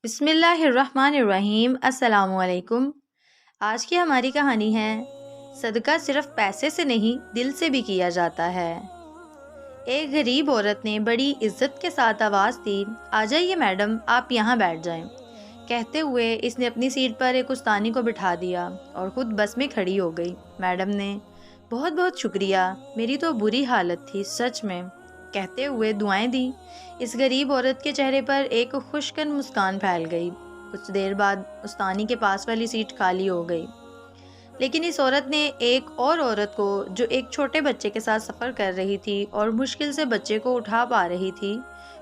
بسم اللہ الرحمن الرحیم۔ السلام علیکم۔ آج کی ہماری کہانی ہے صدقہ صرف پیسے سے نہیں دل سے بھی کیا جاتا ہے۔ ایک غریب عورت نے بڑی عزت کے ساتھ آواز دی، آ جائیے میڈم، آپ یہاں بیٹھ جائیں۔ کہتے ہوئے اس نے اپنی سیٹ پر ایک استانی کو بٹھا دیا اور خود بس میں کھڑی ہو گئی۔ میڈم نے بہت بہت شکریہ، میری تو بری حالت تھی سچ میں، کہتے ہوئے دعائیں دیں۔ اس غریب عورت کے چہرے پر ایک خوشگوار مسکان پھیل گئی۔ کچھ دیر بعد استانی کے پاس والی سیٹ خالی ہو گئی، لیکن اس عورت نے ایک اور عورت کو جو ایک چھوٹے بچے کے ساتھ سفر کر رہی تھی اور مشکل سے بچے کو اٹھا پا رہی تھی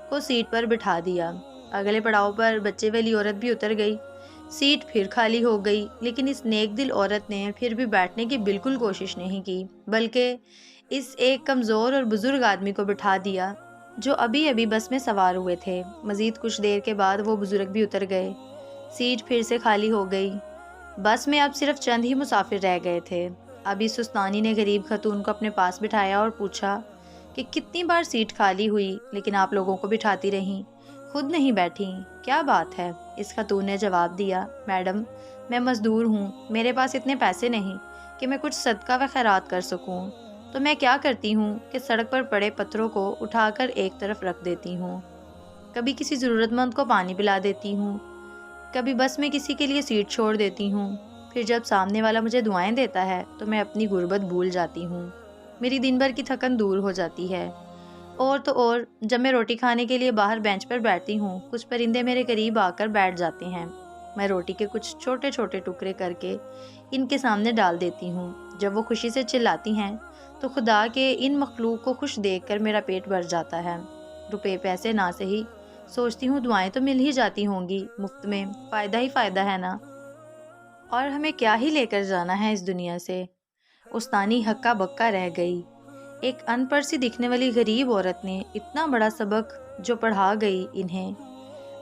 کو سیٹ پر بٹھا دیا۔ اگلے پڑاؤ پر بچے والی عورت بھی اتر گئی، سیٹ پھر خالی ہو گئی، لیکن اس نیک دل عورت نے پھر بھی بیٹھنے کی بالکل کوشش نہیں کی، بلکہ اس ایک کمزور اور بزرگ آدمی کو بٹھا دیا جو ابھی ابھی بس میں سوار ہوئے تھے۔ مزید کچھ دیر کے بعد وہ بزرگ بھی اتر گئے، سیٹ پھر سے خالی ہو گئی۔ بس میں اب صرف چند ہی مسافر رہ گئے تھے۔ اب اس سستانی نے غریب خاتون کو اپنے پاس بٹھایا اور پوچھا کہ کتنی بار سیٹ خالی ہوئی لیکن آپ لوگوں کو بٹھاتی رہیں، خود نہیں بیٹھیں، کیا بات ہے؟ اس خاتون نے جواب دیا، میڈم میں مزدور ہوں، میرے پاس اتنے پیسے نہیں کہ میں کچھ صدقہ و خیرات کر سکوں، تو میں کیا کرتی ہوں کہ سڑک پر پڑے پتھروں کو اٹھا کر ایک طرف رکھ دیتی ہوں، کبھی کسی ضرورت مند کو پانی پلا دیتی ہوں، کبھی بس میں کسی کے لیے سیٹ چھوڑ دیتی ہوں، پھر جب سامنے والا مجھے دعائیں دیتا ہے تو میں اپنی غربت بھول جاتی ہوں، میری دن بھر کی تھکن دور ہو جاتی ہے۔ اور تو اور جب میں روٹی کھانے کے لیے باہر بینچ پر بیٹھتی ہوں، کچھ پرندے میرے قریب آ کر بیٹھ جاتے ہیں، میں روٹی کے کچھ چھوٹے چھوٹے ٹکڑے کر کے ان کے سامنے ڈال دیتی ہوں، جب وہ خوشی سے چلاتی ہیں تو خدا کے ان مخلوق کو خوش دیکھ کر میرا پیٹ بھر جاتا ہے۔ روپے پیسے نہ صحیح، سوچتی ہوں دعائیں تو مل ہی جاتی ہوں گی، مفت میں فائدہ ہی فائدہ ہے نا، اور ہمیں کیا ہی لے کر جانا ہے اس دنیا سے۔ استانی ہکا بکا رہ گئی۔ ایک ان پڑھ سی دکھنے والی غریب عورت نے اتنا بڑا سبق جو پڑھا گئی انہیں،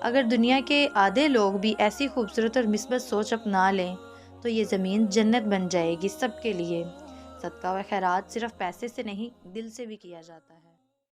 اگر دنیا کے آدھے لوگ بھی ایسی خوبصورت اور مثبت سوچ اپنا لیں تو یہ زمین جنت بن جائے گی سب کے لیے۔ صدقہ و خیرات صرف پیسے سے نہیں دل سے بھی کیا جاتا ہے۔